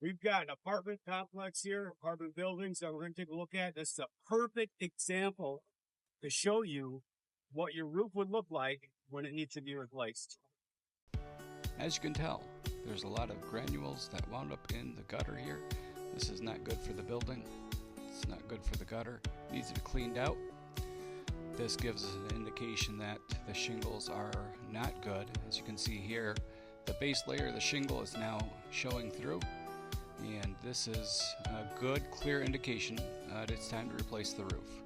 We've got an apartment complex here, apartment buildings that we're going to take a look at. This is a perfect example to show you what your roof would look like when it needs to be replaced. As you can tell, there's a lot of granules that wound up in the gutter here. This is not good for the building. It's not good for the gutter. It needs to be cleaned out. This gives us an indication that the shingles are not good. As you can see here, the base layer of the shingle is now showing through, and this is a good, clear indication that it's time to replace the roof.